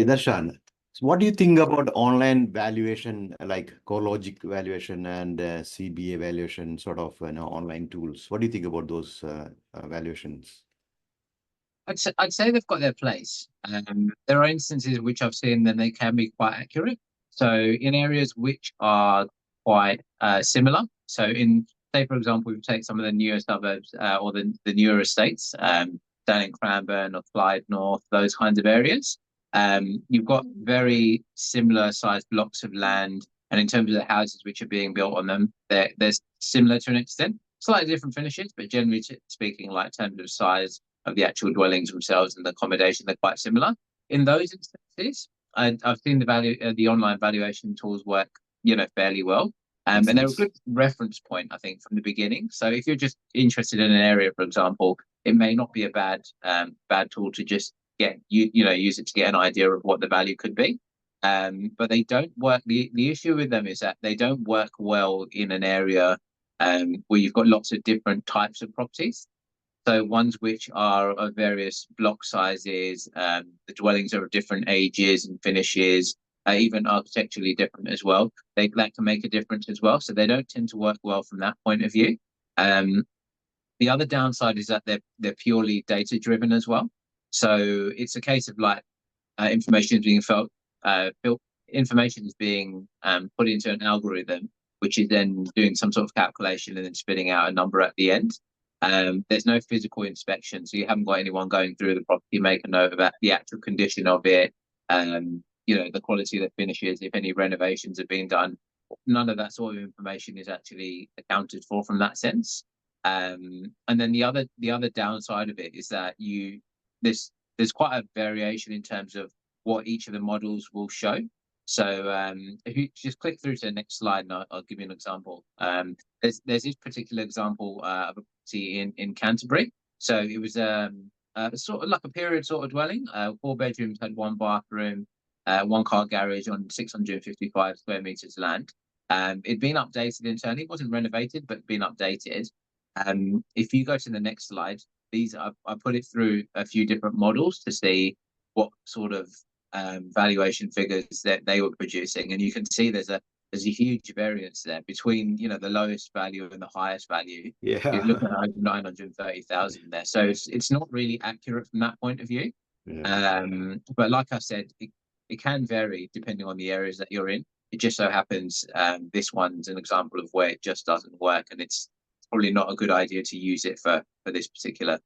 Darshan, so what do you think about online valuation, like CoreLogic valuation and CBA valuation, sort of online tools? What do you think about those valuations? I'd say they've got their place. There are instances which I've seen that they can be quite accurate. So in areas which are quite similar. So in, say, for example, we take some of the newer suburbs or the newer estates down in Cranbourne or Clyde North, those kinds of areas. You've got very similar sized blocks of land. And in terms of the houses which are being built on them, they're similar to an extent. Slightly different finishes, but generally speaking, like in terms of size of the actual dwellings themselves and the accommodation, they're quite similar. In those instances, I've seen the online valuation tools work, fairly well. And they're a good reference point, I think, from the beginning. So if you're just interested in an area, for example, it may not be a bad tool to just use it to get an idea of what the value could be. But they don't work. The issue with them is that they don't work well in an area where you've got lots of different types of properties. So ones which are of various block sizes, the dwellings are of different ages and finishes, even architecturally different as well. That can make a difference as well. So they don't tend to work well from that point of view. The other downside is that they're purely data driven as well. So it's a case of like information is being information is being put into an algorithm, which is then doing some sort of calculation and then spitting out a number at the end. There's no physical inspection, so you haven't got anyone going through the property, make a note about the actual condition of it, the quality of the finishes, if any renovations have been done. None of that sort of information is actually accounted for from that sense. And then the other downside of it is that there's quite a variation in terms of what each of the models will show. So if you just click through to the next slide, and I'll give you an example. There's this particular example of a property in Canterbury. So it was sort of like a period sort of dwelling. 4 bedrooms, had 1 bathroom, 1 car garage on 655 square meters land. It'd been updated internally. It wasn't renovated, but been updated. If you go to the next slide, I put it through a few different models to see what sort of valuation figures that they were producing, and you can see there's a huge variance there between the lowest value and the highest value. Yeah, you're looking at over 930,000 there, so it's not really accurate from that point of view. But like I said, it can vary depending on the areas that you're in. It just so happens this one's an example of where it just doesn't work, and it's probably not a good idea to use it for this particular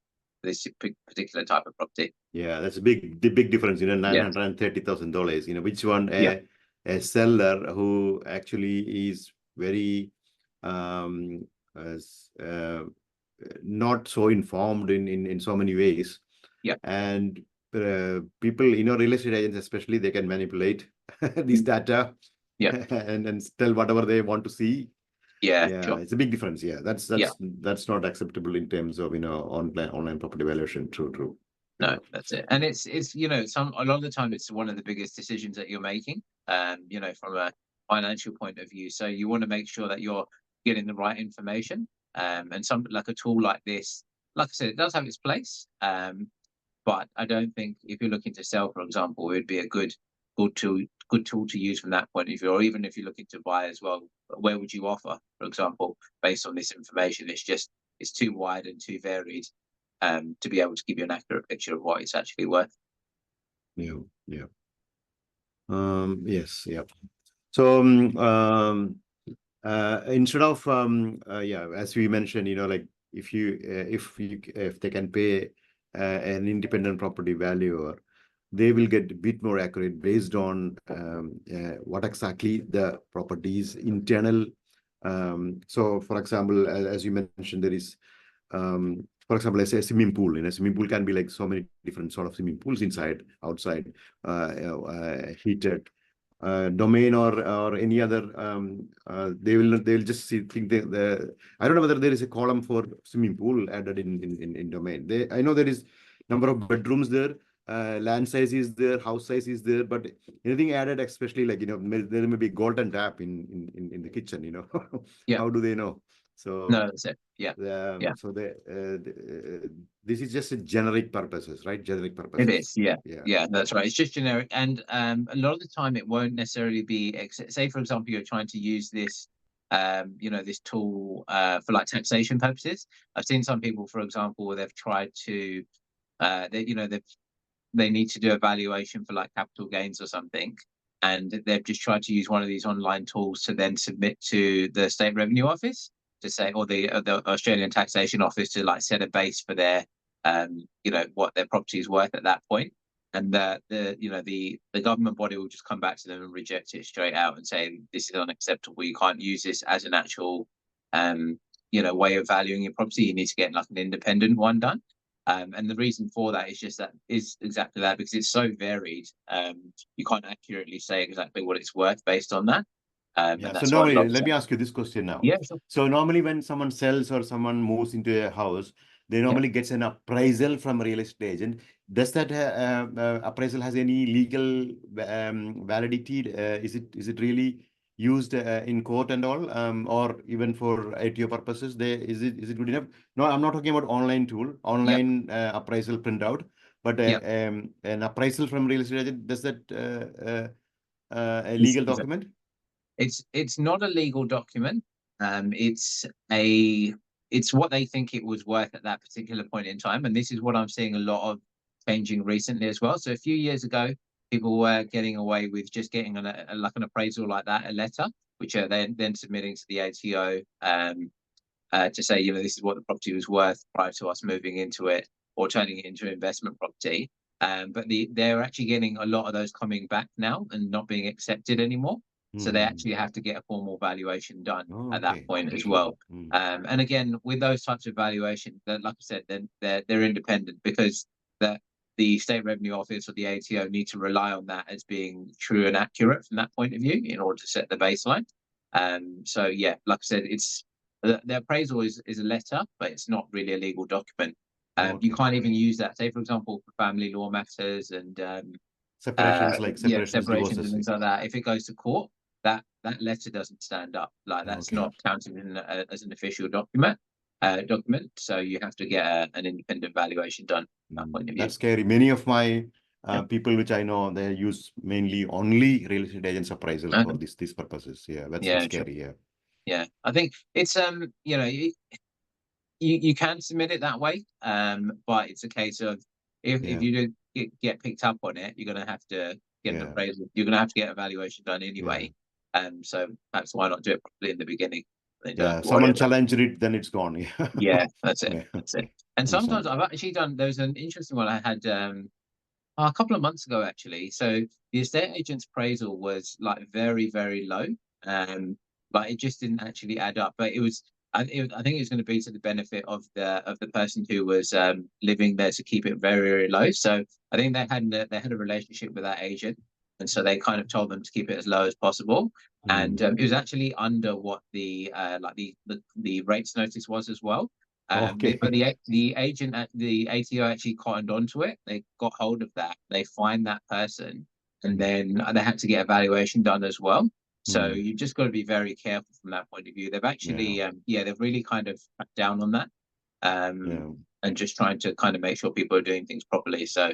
type of property. Yeah, that's the big difference, $930,000, which one a seller who actually is very not so informed in so many ways. Yeah. And people, real estate agents especially, they can manipulate this data and tell whatever they want to see. Sure. It's a big difference. That's not acceptable in terms of online property valuation. True. No, that's it. And it's a lot of the time it's one of the biggest decisions that you're making, from a financial point of view. So you want to make sure that you're getting the right information. And something like a tool like this, like I said, it does have its place. But I don't think if you're looking to sell, for example, it would be a good tool to use from that point of view. Or even if you're looking to buy as well, where would you offer, for example, based on this information? It's too wide and too varied to be able to give you an accurate picture of what it's actually worth. Yes. So instead of as we mentioned, like if they can pay an independent property valuer, they will get a bit more accurate based on what exactly the property's internal. So, for example, as you mentioned, there is, for example, let's say a swimming pool. A swimming pool can be like so many different sort of swimming pools, inside, outside, heated. Domain or any other, they will just think that I don't know whether there is a column for swimming pool added in domain. I know there is number of bedrooms there, land size is there, house size is there, but anything added, especially like there may be golden tap in the kitchen. How do they know? So No, that's it. Yeah. Yeah. so this is just a generic purposes, right? Generic It purposes. is, yeah. Yeah. Yeah, that's right. It's just generic. And a lot of the time it won't necessarily be, say, for example, you're trying to use this, this tool for like taxation purposes. I've seen some people, for example, where they've tried to, they need to do a valuation for like capital gains or something. And they've just tried to use one of these online tools to then submit to the State Revenue Office to say, or the Australian Taxation Office to like set a base for their, what their property is worth at that point. And the government body will just come back to them and reject it straight out and say this is unacceptable. You can't use this as an actual, way of valuing your property. You need to get like an independent one done. And the reason for that is exactly that, because it's so varied. You can't accurately say exactly what it's worth based on that. Yeah. And So that's why normally, let me ask you this question now. yeah, sure. So normally when someone sells or someone moves into a house, they normally gets an appraisal from a real estate agent. Does that appraisal has any legal validity? Is it really used in court and all, or even for ATO purposes? Is it good enough? No, I'm not talking about online appraisal printout, but Yeah. an appraisal from real estate agent. Does that a legal document? It's not a legal document. It's what they think it was worth at that particular point in time, and this is what I'm seeing a lot of changing recently as well. So a few years ago, people were getting away with just getting like an appraisal like that, a letter, which are then submitting to the ATO to say, this is what the property was worth prior to us moving into it or turning it into an investment property. But they're actually getting a lot of those coming back now and not being accepted anymore. So they actually have to get a formal valuation done at that point as well. And again, with those types of valuation, like I said, then they're independent, because the State Revenue Office or the ATO need to rely on that as being true and accurate from that point of view in order to set the baseline. So yeah, like I said, the appraisal is a letter, but it's not really a legal document. You can't even use that, say, for example, for family law matters and separations, separations divorces. and things like that. If it goes to court, that letter doesn't stand up. Like that's not counted as an official document. So you have to get an independent valuation done from that point of view. That's scary. Many of my people which I know, they use mainly only real estate agents appraisal for these purposes. Yeah, that's scary. Sure. Yeah, I think it's you can submit it that way, but it's a case of if you do get picked up on it, you're going to have to get an appraisal. You're going to have to get a valuation done anyway. So that's why not do it properly in the beginning. Someone challenged it, then it's gone. Yeah, that's it. That's it. And sometimes I've actually done. There's an interesting one I had a couple of months ago actually. So the estate agent's appraisal was like very, very low, but it just didn't actually add up. But I think it was going to be to the benefit of the person who was living there to keep it very, very low. So I think they had a relationship with that agent, and so they kind of told them to keep it as low as possible. And it was actually under what the rates notice was as well. But the agent at the ATO actually cottoned onto it. They got hold of that. They fined that person, and then they had to get a valuation done as well. So you just got to be very careful from that point of view. They've actually, they've really kind of cut down on that, and just trying to kind of make sure people are doing things properly. So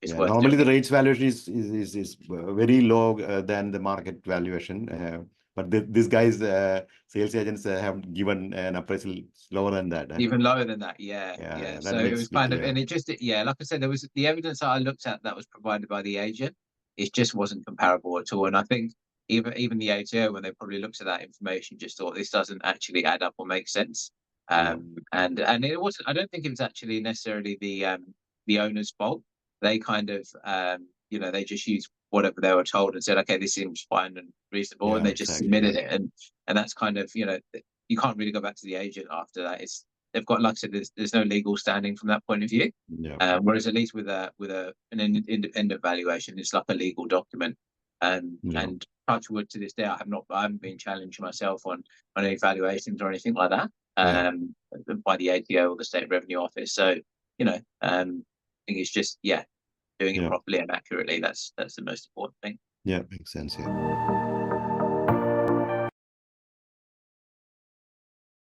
it's worth normally doing. the rates valuation is very low than the market valuation. But these guys, sales agents, have given an appraisal lower than that. Even lower than that, yeah. So it was kind of, and it just, like I said, there was the evidence that I looked at that was provided by the agent. It just wasn't comparable at all. And I think even the ATO, when they probably looked at that information, just thought this doesn't actually add up or make sense. And it wasn't. I don't think it was actually necessarily the owner's fault. They kind of, they just used whatever they were told and said, okay, this seems fine and reasonable, and they just submitted it. And that's kind of, you can't really go back to the agent after that. They've got, like I said, there's no legal standing from that point of view. Whereas at least with an independent valuation, it's like a legal document. And touch wood, to this day, I haven't been challenged myself on any valuations or anything like that by the ATO or the State Revenue Office. So I think it's just doing it properly and accurately. That's the most important thing. Yeah, makes sense. Yeah.